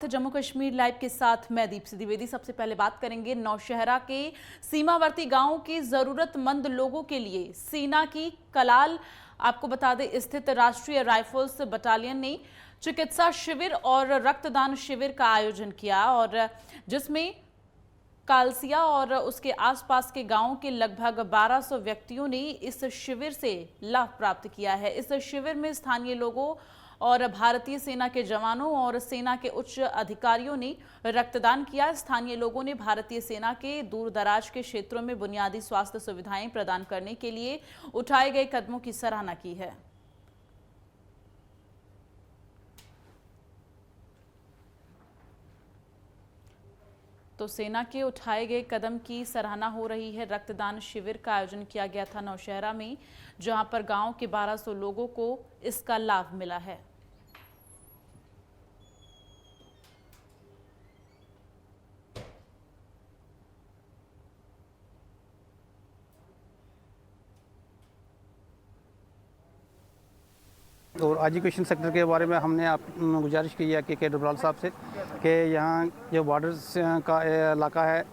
Jammu Kashmir live के साथ मैं दीप्ति द्विवेदी। सबसे पहले बात करेंगे नौशहरा के सीमावर्ती गांवों के जरूरतमंद लोगों के लिए सेना की कलाल आपको बता दें स्थित राष्ट्रीय राइफल्स बटालियन ने चिकित्सा शिविर और रक्तदान शिविर का आयोजन किया और जिसमें कालसिया और उसके आसपास के गांवों के लगभग 1200 व्यक्तियों ने इस शिविर से लाभ प्राप्त किया है। इस शिविर में स्थानीय लोगों और भारतीय सेना के जवानों और सेना के उच्च अधिकारियों ने रक्तदान किया। स्थानीय लोगों ने भारतीय सेना के दूर दराज के क्षेत्रों में बुनियादी स्वास्थ्य सुविधाएं प्रदान करने के लिए उठाए गए कदमों की सराहना की है। तो सेना के उठाए गए कदम की सराहना हो रही है। रक्तदान शिविर का आयोजन किया गया था नौशहरा में, जहां पर गांव के 1200 लोगों को इसका लाभ मिला है। और एजुकेशन सेक्टर के बारे में हमने आप गुजारिश की है के डबराल साहब से कि यहाँ जो बॉर्डर्स का इलाका है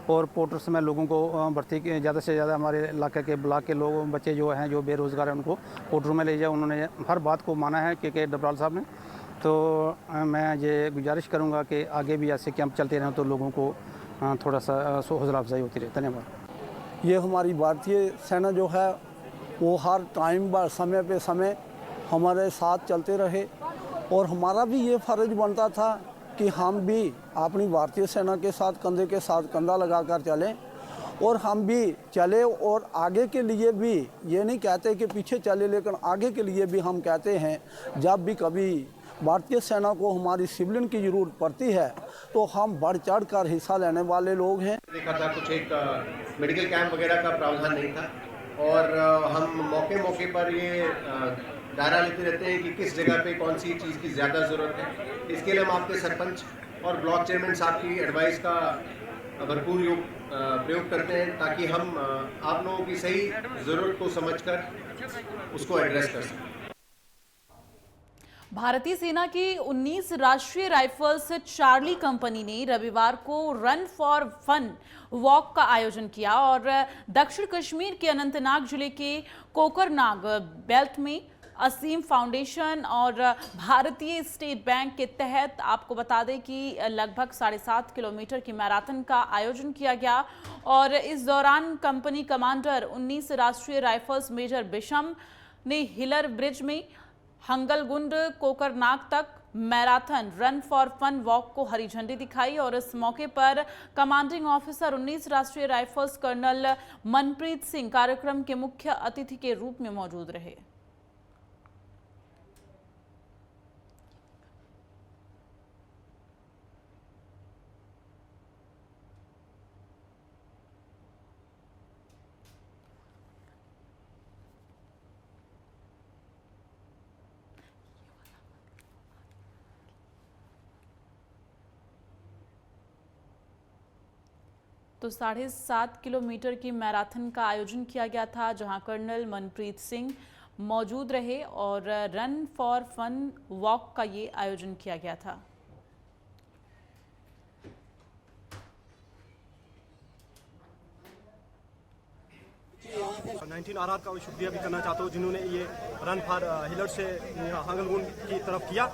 और पोर्ट्स में लोगों को भर्ती ज़्यादा से ज़्यादा हमारे इलाके के ब्लॉक के लोग बच्चे जो हैं जो बेरोज़गार हैं उनको पोर्ट्रों में ले जाए। उन्होंने हर बात को माना है के डबराल साहब ने। तो मैं ये गुजारिश करूँगा कि आगे भी ऐसे कैंप चलते रहें तो लोगों को थोड़ा सा हौसला अफजाई होती रहे। धन्यवाद। ये हमारी भारतीय सेना जो है वो हर टाइम समय पे समय हमारे साथ चलते रहे और हमारा भी ये फ़र्ज बनता था कि हम भी अपनी भारतीय सेना के साथ कंधे के साथ कंधा लगाकर चलें और हम भी चले और आगे के लिए भी ये नहीं कहते कि पीछे चले, लेकिन आगे के लिए भी हम कहते हैं जब भी कभी भारतीय सेना को हमारी सिविलियन की ज़रूरत पड़ती है तो हम बढ़ चढ़ कर हिस्सा लेने वाले लोग हैं। देखा था कुछ एक मेडिकल कैंप वगैरह का प्रावधान नहीं था और हम मौके मौके पर ये दायरा लेते रहते हैं कि किस जगह पे कौन सी चीज़ की ज़्यादा ज़रूरत है। इसके लिए हम आपके सरपंच और ब्लॉक चेयरमैन साहब की एडवाइस का भरपूर प्रयोग करते हैं ताकि हम आप लोगों की सही ज़रूरत को समझकर उसको एड्रेस कर सकें। भारतीय सेना की 19 राष्ट्रीय राइफल्स चार्ली कंपनी ने रविवार को रन फॉर फन वॉक का आयोजन किया और दक्षिण कश्मीर के अनंतनाग जिले के कोकरनाग बेल्ट में असीम फाउंडेशन और भारतीय स्टेट बैंक के तहत आपको बता दें कि लगभग 7.5 किलोमीटर की मैराथन का आयोजन किया गया और इस दौरान कंपनी कमांडर 19 राष्ट्रीय राइफल्स मेजर बिशम ने हिलर ब्रिज में हंगलगुंड कोकरनाग तक marathon run for fun walk को हरी झंडी दिखाई और इस मौके पर कमांडिंग ऑफिसर 19 राष्ट्रीय राइफल्स कर्नल मनप्रीत सिंह कार्यक्रम के मुख्य अतिथि के रूप में मौजूद रहे। तो 7.5 किलोमीटर की मैराथन का आयोजन किया गया था जहां कर्नल मनप्रीत सिंह मौजूद रहे और रन फॉर फन वॉक का ये आयोजन किया गया था। 19 आर का शुक्रिया भी करना चाहता हूँ जिन्होंने ये रन फॉर हिलर से हंगलगुंड की तरफ किया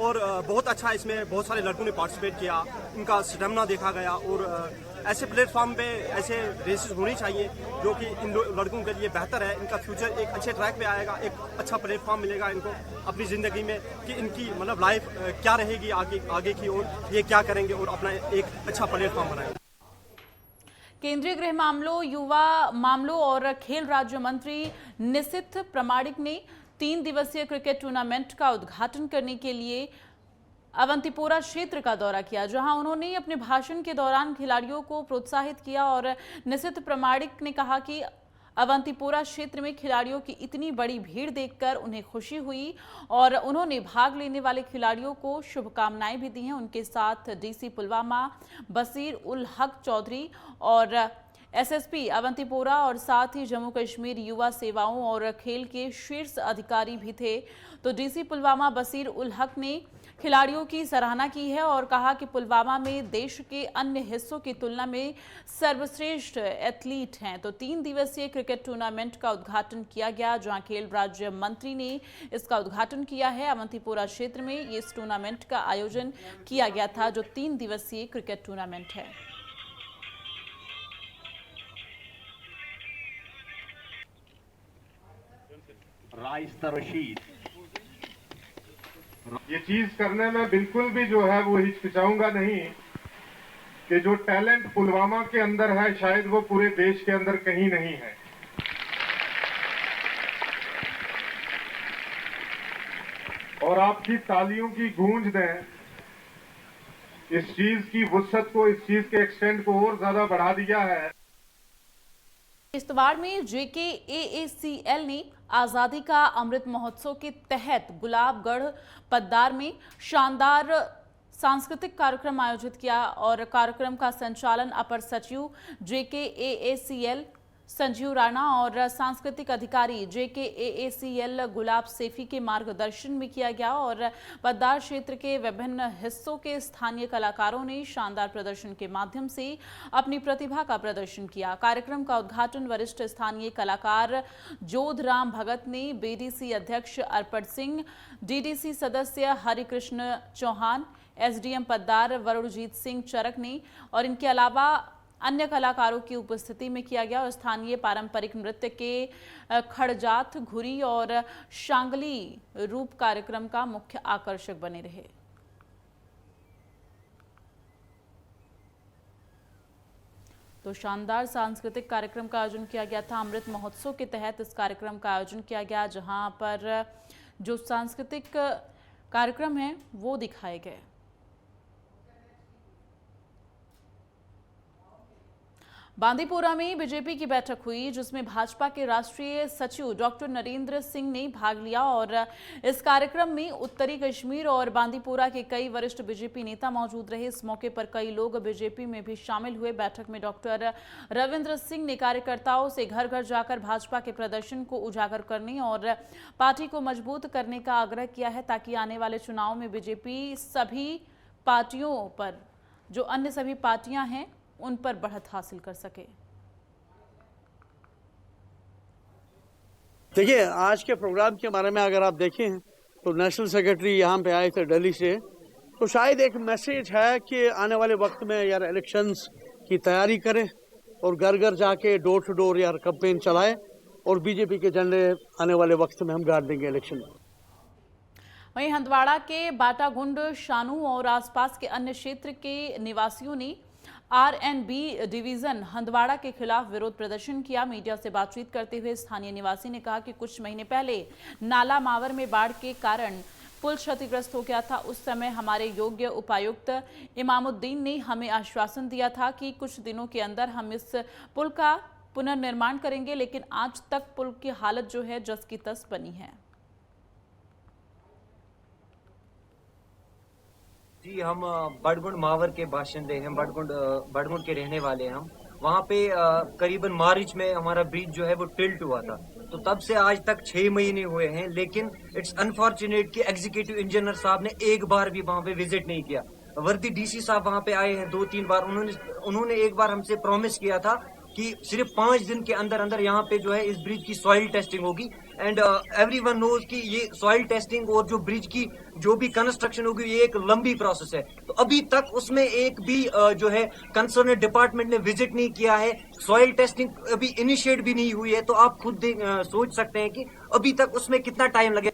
और बहुत अच्छा इसमें बहुत सारे लड़कों ने पार्टिसिपेट किया, उनका स्टेमिना देखा गया और ऐसे प्लेटफॉर्म पे ऐसे रेसेस होनी चाहिए जो कि इन लड़कों के लिए बेहतर है। इनका फ्यूचर एक अच्छे ट्रैक पे आएगा, एक अच्छा प्लेटफॉर्म मिलेगा इनको अपनी ज़िंदगी में कि इनकी मतलब लाइफ क्या रहेगी आगे की और ये क्या करेंगे और अपना एक अच्छा प्लेटफॉर्म बनाएंगे। केंद्रीय गृह मामलों, युवा मामलों और खेल राज्य मंत्री निशिथ प्रमाणिक ने 3 दिवसीय क्रिकेट टूर्नामेंट का उद्घाटन करने के लिए अवंतीपोरा क्षेत्र का दौरा किया, जहां उन्होंने अपने भाषण के दौरान खिलाड़ियों को प्रोत्साहित किया और निशिथ प्रमाणिक ने कहा कि अवंतीपोरा क्षेत्र में खिलाड़ियों की इतनी बड़ी भीड़ देखकर उन्हें खुशी हुई और उन्होंने भाग लेने वाले खिलाड़ियों को शुभकामनाएं भी दी हैं। उनके साथ डीसी पुलवामा बसीर उल हक चौधरी और एसएसपी अवंतीपोरा और साथ ही जम्मू कश्मीर युवा सेवाओं और खेल के शीर्ष अधिकारी भी थे। तो डीसी पुलवामा बसीर उल हक ने खिलाड़ियों की सराहना की है और कहा कि पुलवामा में देश के अन्य हिस्सों की तुलना में सर्वश्रेष्ठ एथलीट हैं। तो 3 दिवसीय क्रिकेट टूर्नामेंट का उद्घाटन किया गया, जहां खेल राज्य मंत्री ने इसका उद्घाटन किया है। अवंतीपोरा क्षेत्र में इस टूर्नामेंट का आयोजन किया गया था, जो 3 दिवसीय क्रिकेट टूर्नामेंट है। राइस्ता रशीद, ये चीज करने में बिल्कुल भी जो है वो हिचकिचाऊंगा नहीं कि जो टैलेंट पुलवामा के अंदर है शायद वो पूरे देश के अंदर कहीं नहीं है। और आपकी तालियों की गूंज ने इस चीज की वुसअत को, इस चीज के एक्सटेंड को और ज्यादा बढ़ा दिया है। किश्तवाड़ में JKAACL ने आजादी का अमृत महोत्सव के तहत गुलाबगढ़ पद्दार में शानदार सांस्कृतिक कार्यक्रम आयोजित किया और कार्यक्रम का संचालन अपर सचिव JKAACL संजीव राणा और सांस्कृतिक अधिकारी JKAACL गुलाब सेफी के मार्गदर्शन में किया गया और पद्दार क्षेत्र के विभिन्न हिस्सों के स्थानीय कलाकारों ने शानदार प्रदर्शन के माध्यम से अपनी प्रतिभा का प्रदर्शन किया। कार्यक्रम का उद्घाटन वरिष्ठ स्थानीय कलाकार जोधराम भगत ने, BDC अध्यक्ष अर्पण सिंह, DDC सदस्य हरिकृष्ण चौहान, SDM पद्दार वरुणजीत सिंह चरक ने और इनके अलावा अन्य कलाकारों की उपस्थिति में किया गया और स्थानीय पारंपरिक नृत्य के खड़जात, घुरी और शांगली रूप कार्यक्रम का मुख्य आकर्षक बने रहे। तो शानदार सांस्कृतिक कार्यक्रम का आयोजन किया गया था। अमृत महोत्सव के तहत इस कार्यक्रम का आयोजन किया गया, जहां पर जो सांस्कृतिक कार्यक्रम हैं वो दिखाए गए। बांदीपुरा में बीजेपी की बैठक हुई, जिसमें भाजपा के राष्ट्रीय सचिव डॉक्टर नरेंद्र सिंह ने भाग लिया और इस कार्यक्रम में उत्तरी कश्मीर और बांदीपुरा के कई वरिष्ठ बीजेपी नेता मौजूद रहे। इस मौके पर कई लोग बीजेपी में भी शामिल हुए। बैठक में डॉक्टर रविंद्र सिंह ने कार्यकर्ताओं से घर घर जाकर भाजपा के प्रदर्शन को उजागर करने और पार्टी को मजबूत करने का आग्रह किया है, ताकि आने वाले चुनाव में बीजेपी सभी पार्टियों पर, जो अन्य सभी पार्टियां हैं, उन पर बढ़त हासिल कर सके। देखिए, आज के प्रोग्राम के बारे में अगर आप देखें तो नेशनल सेक्रेटरी यहाँ पे आए थे दिल्ली से, तो शायद एक मैसेज है कि आने वाले वक्त में यार इलेक्शंस की तैयारी करें और घर घर जाके डोर टू डोर यार कैंपेन चलाएं और बीजेपी के झंडे आने वाले वक्त में हम गाड़ देंगे इलेक्शन में। वहीं हंदवाड़ा के बाटागुंड, शानू और आसपास के अन्य क्षेत्र के निवासियों ने RNB डिवीजन हंदवाड़ा के खिलाफ विरोध प्रदर्शन किया। मीडिया से बातचीत करते हुए स्थानीय निवासी ने कहा कि कुछ महीने पहले नाला मावर में बाढ़ के कारण पुल क्षतिग्रस्त हो गया था। उस समय हमारे योग्य उपायुक्त इमामुद्दीन ने हमें आश्वासन दिया था कि कुछ दिनों के अंदर हम इस पुल का पुनर्निर्माण करेंगे, लेकिन आज तक पुल की हालत जो है जस की तस बनी है। जी, हम बड़गुंड मावर के बाशिंदे हैं, बड़गुंड के रहने वाले हैं हम। वहाँ पे करीबन मार्च में हमारा ब्रिज जो है वो टिल्ट हुआ था, तो तब से आज तक 6 महीने हुए हैं, लेकिन इट्स अनफॉर्चुनेट कि एग्जीक्यूटिव इंजीनियर साहब ने एक बार भी वहाँ पे विजिट नहीं किया। वर्दी DC साहब वहाँ पे आए हैं 2-3 बार। उन्होंने एक बार हमसे प्रॉमिस किया था कि सिर्फ 5 दिन के अंदर अंदर यहाँ पे जो है इस ब्रिज की सॉइल टेस्टिंग होगी। एंड एवरीवन नोज कि ये सॉइल टेस्टिंग और जो ब्रिज की जो भी कंस्ट्रक्शन होगी ये एक लंबी प्रोसेस है। तो अभी तक उसमें एक भी जो है कंसर्न डिपार्टमेंट ने विजिट नहीं किया है, सॉइल टेस्टिंग अभी इनिशिएट भी नहीं हुई है। तो आप खुद सोच सकते हैं कि अभी तक उसमें कितना टाइम लगे।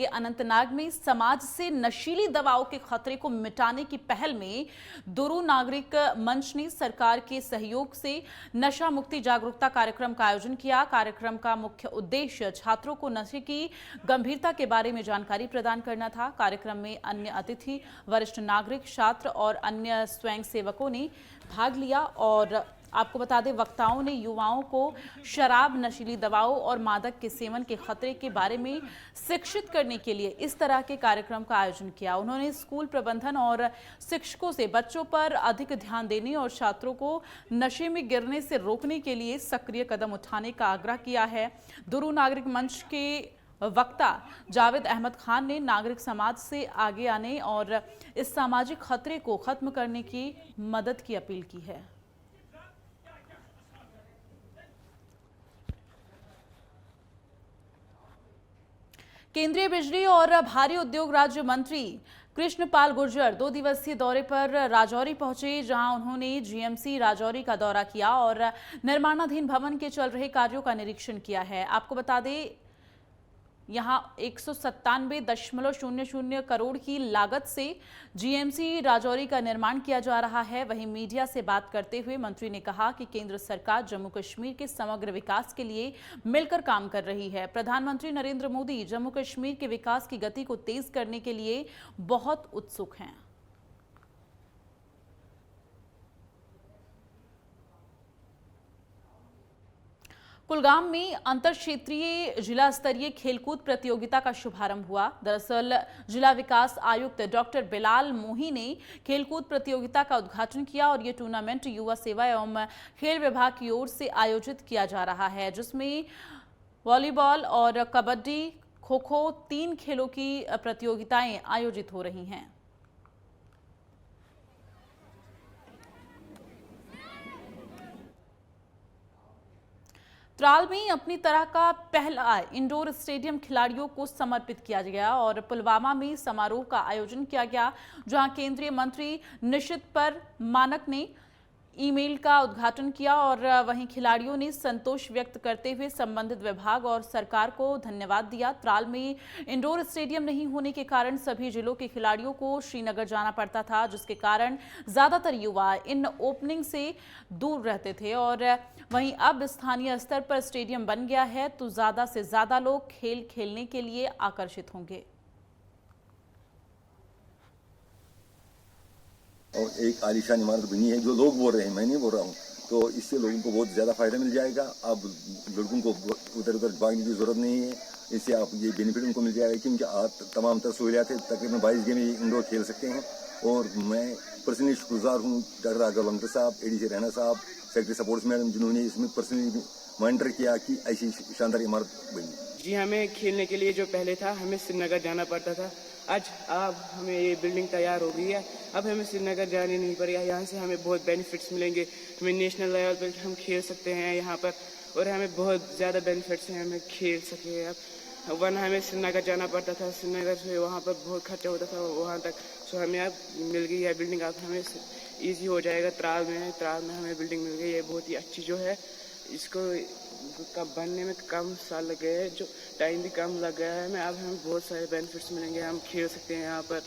अनंतनाग में समाज से नशीली दवाओं के खतरे को मिटाने की पहल में दुरू नागरिक मंच ने सरकार के सहयोग से नशा मुक्ति जागरूकता कार्यक्रम का आयोजन किया। कार्यक्रम का मुख्य उद्देश्य छात्रों को नशे की गंभीरता के बारे में जानकारी प्रदान करना था। कार्यक्रम में अन्य अतिथि, वरिष्ठ नागरिक, छात्र और अन्य स्वयंसेवकों ने भाग लिया और आपको बता दें, वक्ताओं ने युवाओं को शराब, नशीली दवाओं और मादक के सेवन के खतरे के बारे में शिक्षित करने के लिए इस तरह के कार्यक्रम का आयोजन किया। उन्होंने स्कूल प्रबंधन और शिक्षकों से बच्चों पर अधिक ध्यान देने और छात्रों को नशे में गिरने से रोकने के लिए सक्रिय कदम उठाने का आग्रह किया है। दुरू नागरिक मंच के वक्ता जावेद अहमद खान ने नागरिक समाज से आगे आने और इस सामाजिक खतरे को खत्म करने की मदद की अपील की है। केंद्रीय बिजली और भारी उद्योग राज्य मंत्री कृष्णपाल गुर्जर 2 दिवसीय दौरे पर राजौरी पहुंचे, जहां उन्होंने जीएमसी राजौरी का दौरा किया और निर्माणाधीन भवन के चल रहे कार्यों का निरीक्षण किया है। आपको बता दें, यहां 197.00 करोड़ की लागत से जीएमसी राजौरी का निर्माण किया जा रहा है। वहीं मीडिया से बात करते हुए मंत्री ने कहा कि केंद्र सरकार जम्मू कश्मीर के समग्र विकास के लिए मिलकर काम कर रही है। प्रधानमंत्री नरेंद्र मोदी जम्मू कश्मीर के विकास की गति को तेज करने के लिए बहुत उत्सुक हैं। कुलगाम में अंतर क्षेत्रीय जिला स्तरीय खेलकूद प्रतियोगिता का शुभारंभ हुआ। दरअसल जिला विकास आयुक्त डॉक्टर बिलाल मोही ने खेलकूद प्रतियोगिता का उद्घाटन किया और ये टूर्नामेंट युवा सेवा एवं खेल विभाग की ओर से आयोजित किया जा रहा है, जिसमें वॉलीबॉल और कबड्डी, खो-खो 3 खेलों की प्रतियोगिताएं आयोजित हो रही हैं। त्राल में अपनी तरह का पहला इंडोर स्टेडियम खिलाड़ियों को समर्पित किया गया और पुलवामा में समारोह का आयोजन किया गया, जहां केंद्रीय मंत्री निशित पर मानक ने ईमेल का उद्घाटन किया और वहीं खिलाड़ियों ने संतोष व्यक्त करते हुए संबंधित विभाग और सरकार को धन्यवाद दिया। त्राल में इंडोर स्टेडियम नहीं होने के कारण सभी जिलों के खिलाड़ियों को श्रीनगर जाना पड़ता था, जिसके कारण ज्यादातर युवा इन ओपनिंग से दूर रहते थे और वहीं अब स्थानीय स्तर पर स्टेडियम बन गया है तो ज्यादा से ज्यादा लोग खेल खेलने के लिए आकर्षित होंगे। और एक आलीशान इमारत बनी है, जो लोग बोल रहे हैं, मैं नहीं बोल रहा हूँ, तो इससे लोगों को बहुत ज़्यादा फायदा मिल जाएगा। अब लड़कों को उधर उधर भागने की ज़रूरत नहीं है, इससे आप ये बेनिफिट उनको मिल जाएगा क्योंकि आप तमाम तरह सहूलियात है, तकरीबन 22 गेम इंडोर खेल सकते हैं। और मैं पर्सनली शुक्रगुजार हूँ डॉक्टर आगर लंगर साहब, एडीसी रैना साहब, सेक्रेटरी सपोर्ट्स मैडम, जिन्होंने इसमें पर्सनली मॉनिटर किया कि ऐसी शानदार इमारत बनी। जी, हमें खेलने के लिए जो पहले था हमें श्रीनगर जाना पड़ता था, आज अब हमें ये बिल्डिंग तैयार हो गई है, अब हमें श्रीनगर जाने नहीं पड़ेगा। यहाँ से हमें बहुत बेनिफिट्स मिलेंगे, हमें नेशनल लेवल पर हम खेल सकते हैं यहाँ पर और हमें बहुत ज़्यादा बेनिफिट्स हैं, हमें खेल सके। अब वरना हमें श्रीनगर जाना पड़ता था, श्रीनगर से वहाँ पर बहुत खर्चा होता था वहाँ तक। सो हमें अब मिल गई है बिल्डिंग, अब हमें ईजी हो जाएगा। त्राल में हमें बिल्डिंग मिल गई है, बहुत ही अच्छी जो है। इसको कब बनने में कम साल लग गए हैं, जो टाइम भी कम लग गया है। अब हमें बहुत सारे बेनिफिट्स मिलेंगे, हम खेल सकते हैं यहाँ पर।